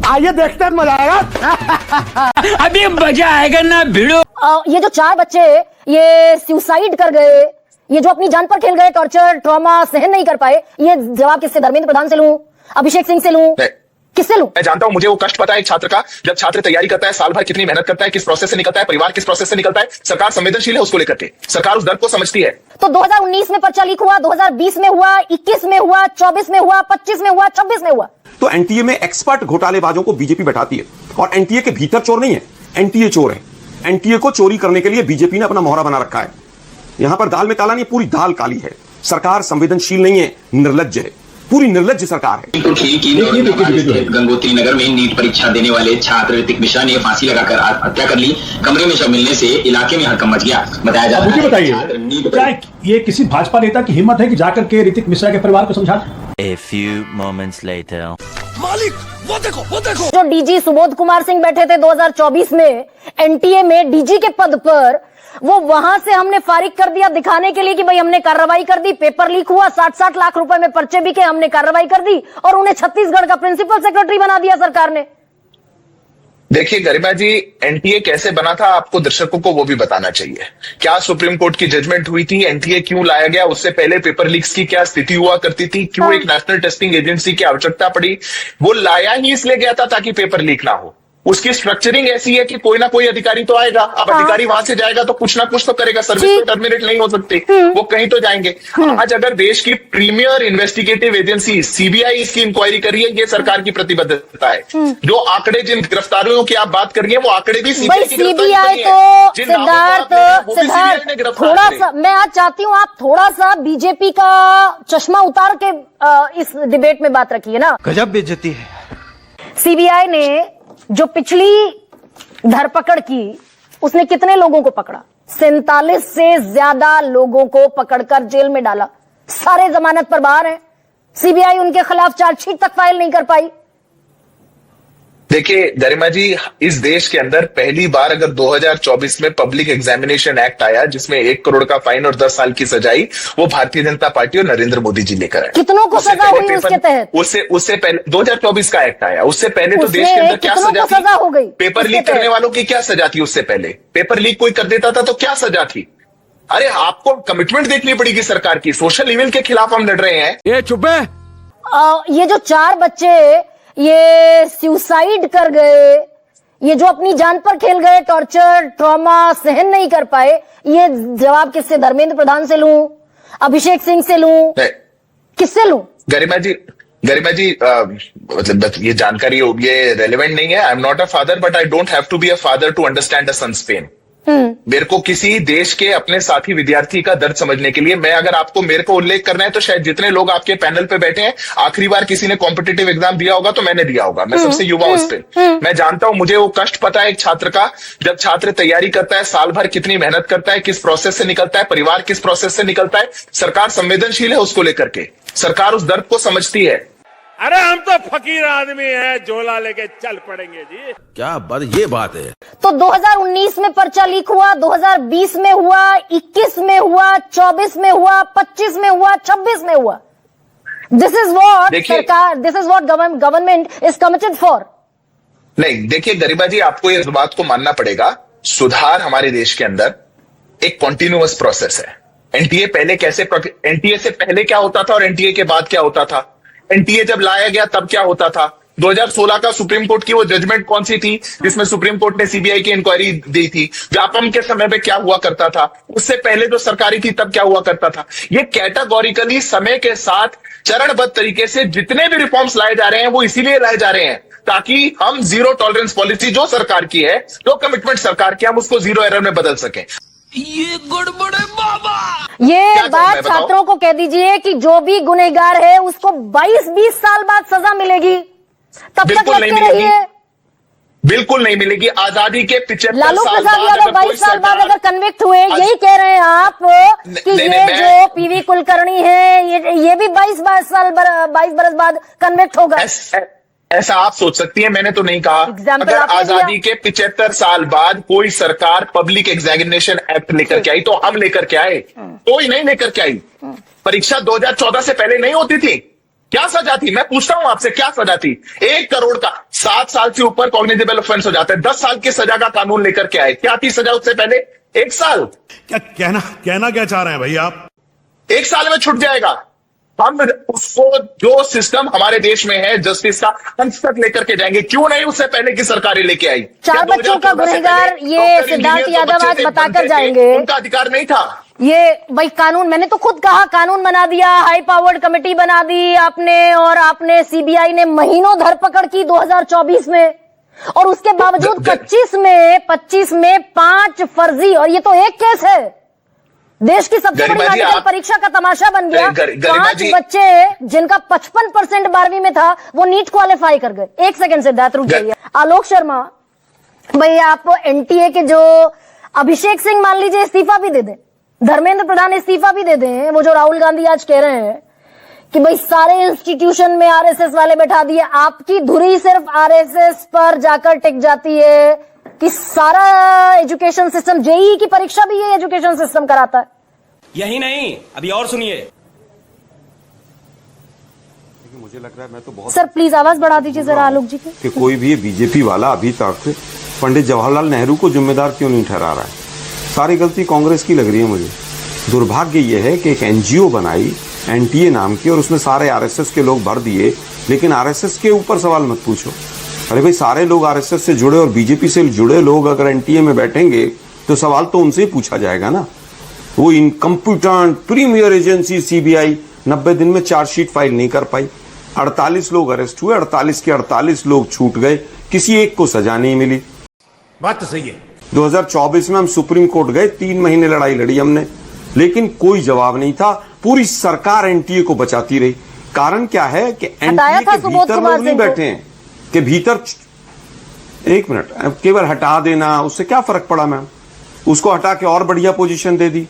आइए देखते हैं, मजा आएगा। अभी मजा आएगा ना भिड़ो। ये जो 4 बच्चे ये सुसाइड कर गए, ये जो अपनी जान पर खेल गए, टॉर्चर ट्रॉमा सहन नहीं कर पाए, ये जवाब किससे? धर्मेंद्र प्रधान से लूं, अभिषेक सिंह से लूं, किससे लूं? मैं जानता हूं, मुझे वो कष्ट पता है एक छात्र का। जब छात्र तैयारी करता है, साल भर कितनी मेहनत करता है, किस प्रोसेस से निकलता है, परिवार किस प्रोसेस से निकलता है। सरकार संवेदनशील है उसको लेकर के, सरकार उस दर्द को समझती है। तो 2019 में पर्चा लीक हुआ, 2020 में हुआ, 21 में हुआ, 24 में हुआ, 25 में हुआ, 26 में हुआ। तो एनटीए में एक्सपर्ट घोटालेबाजों को बीजेपी बैठाती है, और एनटीए के भीतर चोर नहीं है, एनटीए चोर है। एनटीए को चोरी करने के लिए बीजेपी ने अपना मोहरा बना रखा है। यहां पर दाल में काला नहीं, पूरी दाल काली है। सरकार संवेदनशील नहीं है, निर्लज्ज है, पूरी निर्लज्ज सरकार है। गंगोत्री नगर में नीट परीक्षा देने वाले छात्र ऋतिक मिश्रा ने फांसी लगाकर आत्महत्या कर ली। कमरे में शव मिलने से इलाके में हड़कंप मच गया। बताया जा रहा है। मुझे बताइए, क्या ये किसी भाजपा नेता की हिम्मत है कि जाकर के ऋतिक मिश्रा के परिवार को समझा? A few moments later. मालिक वो देखो। जो डीजी सुबोध कुमार सिंह बैठे थे 2024 में एनटीए में डीजी के पद पर, वो वहां से हमने फारिग कर दिया दिखाने के लिए कि भाई हमने कार्रवाई कर दी, पेपर लीक हुआ, 60-60 लाख रुपए में पर्चे बिके, हमने कार्रवाई कर दी, और उन्हें छत्तीसगढ़ का प्रिंसिपल सेक्रेटरी बना दिया सरकार ने। देखिए गरिमा जी, एनटीए कैसे बना था आपको दर्शकों को वो भी बताना चाहिए। क्या सुप्रीम कोर्ट की जजमेंट हुई थी, एनटीए क्यों लाया गया, उससे पहले पेपर लीक्स की क्या स्थिति हुआ करती थी, क्यों एक नेशनल टेस्टिंग एजेंसी की आवश्यकता पड़ी। वो लाया ही इसलिए गया था ताकि पेपर लीक ना हो। उसकी स्ट्रक्चरिंग ऐसी है कि कोई ना कोई अधिकारी तो आएगा। अब अधिकारी वहां से जाएगा तो कुछ ना कुछ तो करेगा, सर्विस तो टर्मिनेट नहीं हो सकती, वो कहीं तो जाएंगे। आज अगर देश की प्रीमियर इन्वेस्टिगेटिव एजेंसी सीबीआई इसकी इंक्वायरी कर रही है, ये सरकार की प्रतिबद्धता है। जो आंकड़े, जिन गिरफ्तारियों की आप बात कर रही है, वो आंकड़े भी सीबीआई तो सिद्धार्थ थोड़ा सा मैं आज चाहती हूँ आप थोड़ा सा बीजेपी का चश्मा उतार के इस डिबेट में बात रखिए ना। गजब बेइज्जती है। सीबीआई ने जो पिछली धरपकड़ की, उसने कितने लोगों को पकड़ा? 47 से ज्यादा लोगों को पकड़कर जेल में डाला। सारे जमानत पर बाहर हैं। सीबीआई उनके खिलाफ चार्जशीट तक फाइल नहीं कर पाई। देखिए गरिमा जी, इस देश के अंदर पहली बार अगर 2024 में पब्लिक एग्जामिनेशन एक्ट आया जिसमें 1 करोड़ का फाइन और 10 साल की सजाई, वो भारतीय जनता पार्टी और नरेंद्र मोदी जी लेकर आए। कितनों को सजा हुई उसके तहत? उससे पहले 2024 का एक्ट आया, उससे पहले तो देश के अंदर क्या सजा हो गई? पेपर लीक करने वालों की क्या सजा थी? उससे पहले पेपर लीक कोई कर देता था तो क्या सजा थी? अरे आपको कमिटमेंट देखनी पड़ेगी सरकार की। सोशल इविल के खिलाफ हम लड़ रहे हैं। ये चुप है। ये जो 4 बच्चे ये सुसाइड कर गए, ये जो अपनी जान पर खेल गए, टॉर्चर ट्रॉमा सहन नहीं कर पाए, ये जवाब किससे? धर्मेंद्र प्रधान से लूं, अभिषेक सिंह से लूं, किससे लूं? गरिमा जी मतलब ये जानकारी ये रेलेवेंट नहीं है। I am not a father but I don't have to be a father to understand a son's pain. मेरे को किसी देश के अपने साथी विद्यार्थी का दर्द समझने के लिए, मैं अगर आपको मेरे को उल्लेख करना है तो शायद जितने लोग आपके पैनल पे बैठे हैं, आखिरी बार किसी ने कॉम्पिटिटिव एग्जाम दिया होगा तो मैंने दिया होगा। मैं सबसे युवा उस पे मैं जानता हूं, मुझे वो कष्ट पता है एक छात्र का। जब छात्र तैयारी करता है, साल भर कितनी मेहनत करता है, किस प्रोसेस से निकलता है, परिवार किस प्रोसेस से निकलता है। सरकार संवेदनशील है उसको लेकर के, सरकार उस दर्द को समझती है। अरे हम तो फकीर आदमी हैं, झोला लेके चल पड़ेंगे जी। क्या बात, ये बात है। तो 2019 में पर्चा लीक हुआ, 2020 में हुआ, 21 में हुआ, 24 में हुआ, 25 में हुआ, 26 में हुआ। दिस इज व्हाट सरकार, this is what government is committed for. नहीं देखिए गरिमा जी, आपको इस बात को मानना पड़ेगा, सुधार हमारे देश के अंदर एक कॉन्टिन्यूअस प्रोसेस है। एनटीए पहले कैसे, एनटीए से पहले क्या होता था और एनटीए के बाद क्या होता था? एनटीए जब लाया गया तब क्या होता था? 2016 का सुप्रीम कोर्ट की वो जजमेंट कौन सी थी जिसमें सुप्रीम कोर्ट ने सीबीआई की इंक्वायरी दी थी? व्यापम के समय पे क्या हुआ करता था? उससे पहले जो सरकारी थी तब क्या हुआ करता था? ये कैटेगोरिकली समय के साथ चरणबद्ध तरीके से जितने भी रिफॉर्म्स लाए जा रहे हैं वो इसीलिए लाए जा रहे हैं ताकि हम जीरो टॉलरेंस पॉलिसी जो सरकार की है, जो कमिटमेंट सरकार की, हम उसको जीरो एरर में बदल सकें। ये गड़बड़ है बाबा। ये बात छात्रों को कह दीजिए कि जो भी गुनहगार है उसको 22-20 साल बाद सजा मिलेगी, तब तक लगते रहिए। बिल्कुल नहीं मिलेगी। आजादी के 75 लालू प्रसाद यादव 22 साल बाद अगर कन्विक्ट हुए, यही कह रहे हैं आप कि ये जो पीवी कुलकर्णी है ये भी 22 बरस बाद कन्विक्ट होगा। ऐसा आप सोच सकती है, मैंने तो नहीं कहा। अगर आजादी के 75 साल बाद कोई सरकार पब्लिक एग्जामिनेशन एक्ट लेकर के आई तो हम लेकर के आए, कोई नहीं लेकर के आई। परीक्षा 2014 से पहले नहीं होती थी। क्या सजा थी? मैं पूछता हूं आपसे, क्या सजा थी? 1 करोड़ का 7 साल से ऊपर कॉग्निजेबल ऑफेंस हो जाता है। 10 साल की सजा का कानून लेकर के आए, क्या थी सजा उससे पहले? 1 साल। क्या कहना क्या चाह रहे हैं भाई आप? 1 साल में छूट जाएगा। हम उसको जो सिस्टम हमारे देश में है जस्टिस का, हम तक लेकर के जाएंगे। क्यों नहीं उससे पहले की सरकारें लेके आई? 4 बच्चों का गुनहगार ये सिद्धार्थ यादव आज बताकर जाएंगे। उनका अधिकार नहीं था। ये भाई कानून, मैंने तो खुद कहा कानून बना दिया, हाई पावर्ड कमेटी बना दी आपने, और आपने सीबीआई ने महीनों धरपकड़ की 2024 में, और उसके बावजूद 25 में 5 फर्जी, और ये तो एक केस है। देश की सबसे बड़ी मेडिकल परीक्षा का तमाशा बन गया। 5 बच्चे जिनका 55% 12वीं में था वो नीट क्वालिफाई कर गए। एक सेकंड सिद्धार्थ रुक जाइए। आलोक शर्मा भाई, आप एनटीए के जो अभिषेक सिंह मान लीजिए इस्तीफा भी दे दें, धर्मेंद्र प्रधान इस्तीफा भी दे दें, वो जो राहुल गांधी आज कह रहे हैं कि भाई सारे इंस्टीट्यूशन में आरएसएस वाले बैठा दिए, आपकी धुरी सिर्फ आरएसएस पर जाकर टिक जाती है कि सारा एजुकेशन सिस्टम, जेईई की परीक्षा भी ये एजुकेशन सिस्टम कराता है। यही नहीं, अभी और सुनिए। मुझे लग रहा है, मैं तो बहुत सर प्लीज आवाज बढ़ा दीजिए जरा आलोक जी की। कि कोई भी बीजेपी वाला अभी तक पंडित जवाहरलाल नेहरू को जिम्मेदार क्यों नहीं ठहरा रहा है। सारी गलती कांग्रेस की लग रही है मुझे। दुर्भाग्य यह है कि एक एनजीओ बनाई एनटीए नाम की, और उसमें सारे आरएसएस के लोग भर दिए, लेकिन आरएसएस के ऊपर सवाल मत पूछो। अरे भाई, सारे लोग आरएसएस से जुड़े और बीजेपी से जुड़े लोग अगर एनटीए में बैठेंगे तो सवाल तो उनसे ही पूछा जाएगा ना। वो इनकम्पिटेंट प्रीमियर एजेंसी सीबीआई 90 दिन में चार्जशीट फाइल नहीं कर पाई। 48 लोग अरेस्ट हुए, 48 के 48 लोग छूट गए, किसी एक को सजा नहीं मिली। बात तो सही है। 2024 में हम सुप्रीम कोर्ट गए, 3 महीने लड़ाई लड़ी हमने, लेकिन कोई जवाब नहीं था। पूरी सरकार एनटीए को बचाती रही। कारण क्या है कि एनटीए के भीतर लोग नहीं बैठे हैं, कि भीतर 1 मिनट केवल हटा देना, उससे क्या फर्क पड़ा मैम? उसको हटा के और बढ़िया पोजीशन दे दी।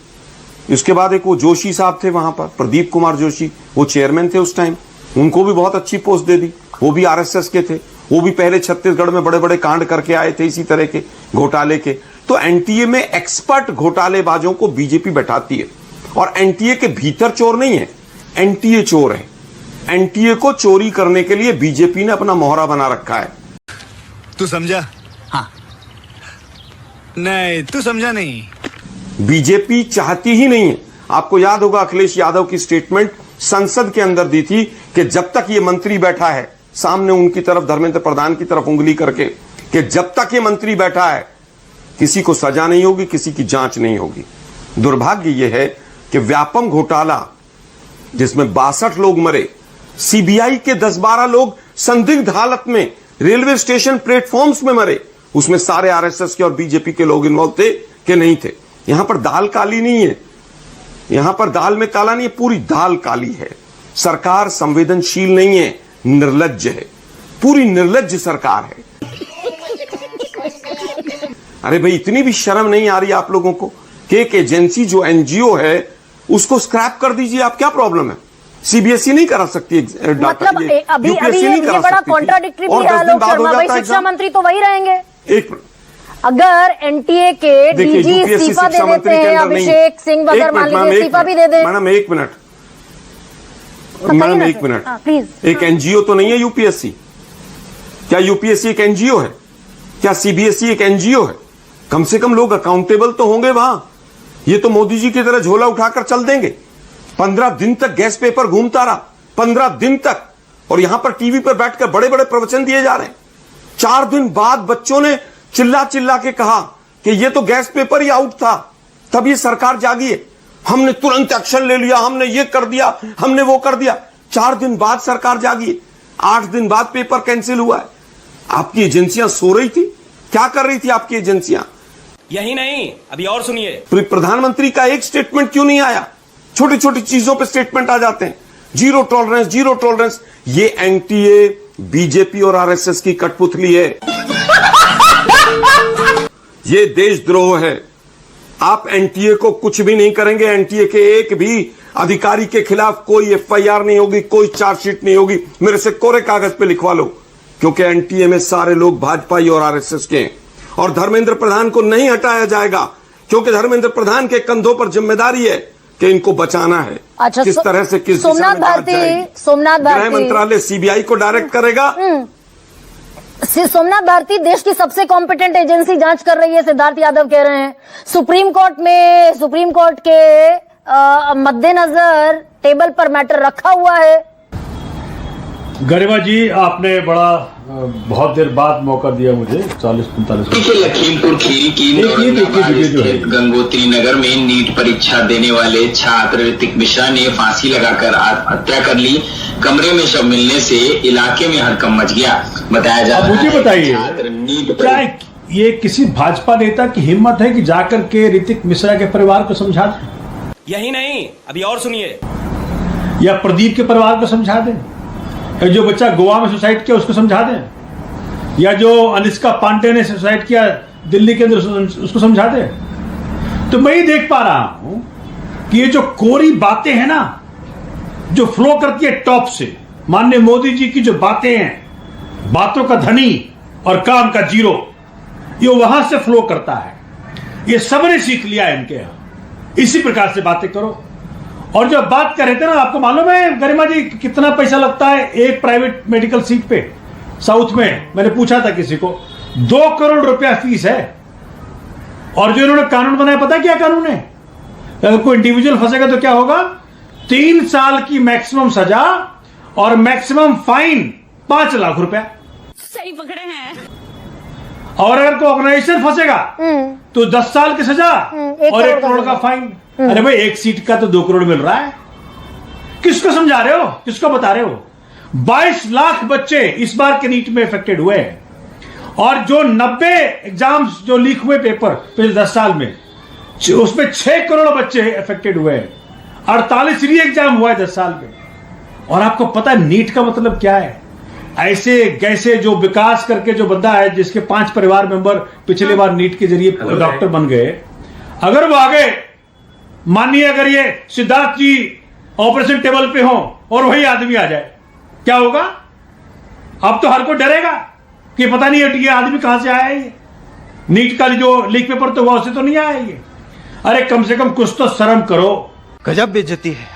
उसके बाद एक वो जोशी साहब थे वहां पर, प्रदीप कुमार जोशी, वो चेयरमैन थे उस टाइम, उनको भी बहुत अच्छी पोस्ट दे दी। वो भी आरएसएस के थे, वो भी पहले छत्तीसगढ़ में बड़े बड़े कांड करके आए थे इसी तरह के घोटाले के। तो एनटीए में एक्सपर्ट घोटालेबाजों को बीजेपी बैठाती है, और एनटीए के भीतर चोर नहीं है, एनटीए चोर है। एनटीए को चोरी करने के लिए बीजेपी ने अपना मोहरा बना रखा है। तू समझा? हाँ। नहीं, तू समझा नहीं। बीजेपी चाहती ही नहीं है। आपको याद होगा अखिलेश यादव की स्टेटमेंट संसद के अंदर दी थी कि जब तक ये मंत्री बैठा है, सामने उनकी तरफ धर्मेंद्र प्रधान की तरफ उंगली करके, कि जब तक ये मंत्री बैठा है किसी को सजा नहीं होगी, किसी की जांच नहीं होगी। दुर्भाग्य यह है कि व्यापम घोटाला जिसमें 62 लोग मरे, सीबीआई के 10-12 लोग संदिग्ध हालत में रेलवे स्टेशन प्लेटफॉर्म्स में मरे, उसमें सारे आरएसएस के और बीजेपी के लोग इन्वॉल्व थे कि नहीं थे। यहां पर दाल काली नहीं है, यहां पर दाल में काला नहीं है, पूरी दाल काली है। सरकार संवेदनशील नहीं है, निर्लज्ज है, पूरी निर्लज्ज सरकार है। अरे भाई, इतनी भी शर्म नहीं आ रही आप लोगों को कि एक एजेंसी जो एनजीओ है उसको स्क्रैप कर दीजिए। आप क्या प्रॉब्लम है? सीबीएसई नहीं करा सकती डाटा, मतलब अभी ये बड़ा कॉन्ट्राडिक्टरी भी है आलोक शर्मा भाई, शिक्षा मंत्री तो वही रहेंगे। एक अगर एनटीए के डीजी इस्तीफा दे देते हैं, अभिषेक सिंह वगैरह मान लीजिए इस्तीफा भी दे दें। Madam 1 minute, madam 1 minute, please. एक एनजीओ तो नहीं है यूपीएससी? क्या यूपीएससी एक एनजीओ है? क्या सीबीएसई एक एनजीओ है? कम से कम लोग अकाउंटेबल तो होंगे वहां। ये तो मोदी जी की तरह झोला उठाकर चल देंगे। 15 दिन तक गैस पेपर घूमता रहा, 15 दिन तक, और यहां पर टीवी पर बैठकर बड़े बड़े प्रवचन दिए जा रहे हैं। 4 दिन बाद बच्चों ने चिल्ला चिल्ला के कहा कि ये तो गैस पेपर ही आउट था, तब ये सरकार जागी है, हमने तुरंत एक्शन ले लिया, हमने ये कर दिया, हमने वो कर दिया। 4 दिन बाद सरकार जागी है, 8 दिन बाद पेपर कैंसिल हुआ है। आपकी एजेंसियां सो रही थी? क्या कर रही थी आपकी एजेंसियां? यही नहीं, अभी और सुनिए। प्रधानमंत्री का एक स्टेटमेंट क्यों नहीं आया? छोटी छोटी चीजों पे स्टेटमेंट आ जाते हैं, जीरो टॉलरेंस, जीरो टॉलरेंस। ये एनटीए, बीजेपी और आरएसएस की कठपुतली है। ये देशद्रोह है। आप एनटीए को कुछ भी नहीं करेंगे, एनटीए के एक भी अधिकारी के खिलाफ कोई एफआईआर नहीं होगी, कोई चार्जशीट नहीं होगी। मेरे से कोरे कागज पे लिखवा लो, क्योंकि एनटीए में सारे लोग भाजपा और आरएसएस के हैं। और धर्मेंद्र प्रधान को नहीं हटाया जाएगा, क्योंकि धर्मेंद्र प्रधान के कंधों पर जिम्मेदारी है कि इनको बचाना है। अच्छा, किस तरह से, किस सोमनाथ भारती गृह मंत्रालय सीबीआई को डायरेक्ट करेगा। श्री सोमनाथ भारती देश की सबसे कॉम्पिटेंट एजेंसी जांच कर रही है, सिद्धार्थ यादव कह रहे हैं। सुप्रीम कोर्ट के मद्देनजर टेबल पर मैटर रखा हुआ है। गरिमा जी, आपने बहुत देर बाद मौका दिया मुझे, 40-45 के लखीमपुर खीरी की गंगोत्री नगर में नीट परीक्षा देने वाले छात्र ऋतिक मिश्रा ने फांसी लगाकर आत्महत्या कर ली। कमरे में शव मिलने से इलाके में हड़कंप मच गया। बताया जा रहा है। मुझे बताइए, क्या ये किसी भाजपा नेता की हिम्मत है कि जाकर के ऋतिक मिश्रा के परिवार को समझा दें? यही नहीं, अभी और सुनिए। या प्रदीप के परिवार को समझा दें? जो बच्चा गोवा में सुसाइड किया उसको समझा दें? या जो अनुष्का पांडे ने सुसाइड किया दिल्ली के अंदर उसको समझा दें? तो मैं ही देख पा रहा हूं कि ये जो कोरी बातें हैं ना, जो फ्लो करती है टॉप से, माननीय मोदी जी की जो बातें हैं, बातों का धनी और काम का जीरो, ये वहां से फ्लो करता है। ये सबने सीख लिया है इनके यहां, इसी प्रकार से बातें करो। और जब बात कर रहे थे ना, आपको मालूम है गरिमा जी कितना पैसा लगता है एक प्राइवेट मेडिकल सीट पे साउथ में? मैंने पूछा था किसी को, 2 करोड़ रुपया फीस है। और जो इन्होंने कानून बनाया, पता क्या कानून है? अगर कोई इंडिविजुअल फंसेगा तो क्या होगा? 3 साल की मैक्सिमम सजा और मैक्सिमम फाइन 5 लाख रुपया। सही पकड़े हैं। और अगर कोई ऑर्गेनाइजेशन फंसेगा तो 10 साल की सजा और 1 करोड़ का फाइन। अरे भाई, एक सीट का तो 2 करोड़ मिल रहा है। किसको समझा रहे हो, किसको बता रहे हो? 22 लाख बच्चे इस बार के नीट में इफेक्टेड हुए हैं। और जो 90 एग्जाम्स जो लीक हुए पेपर पिछले 10 साल में, उसमें 6 करोड़ बच्चे इफेक्टेड हुए हैं। 48 री एग्जाम हुआ है 10 साल में। और आपको पता है नीट का मतलब क्या है? ऐसे कैसे जो विकास करके जो बंदा है, जिसके 5 परिवार मेंबर पिछले बार नीट के जरिए डॉक्टर बन गए, अगर वो आगे मानिए अगर ये सिद्धार्थ जी ऑपरेशन टेबल पे हो और वही आदमी आ जाए, क्या होगा? अब तो हर कोई डरेगा कि पता नहीं ये आदमी कहां से आया है। ये नीट का जो लीक पेपर तो वो से तो नहीं आया ये। अरे कम से कम कुछ तो शर्म करो। गजब बेइज्जती है।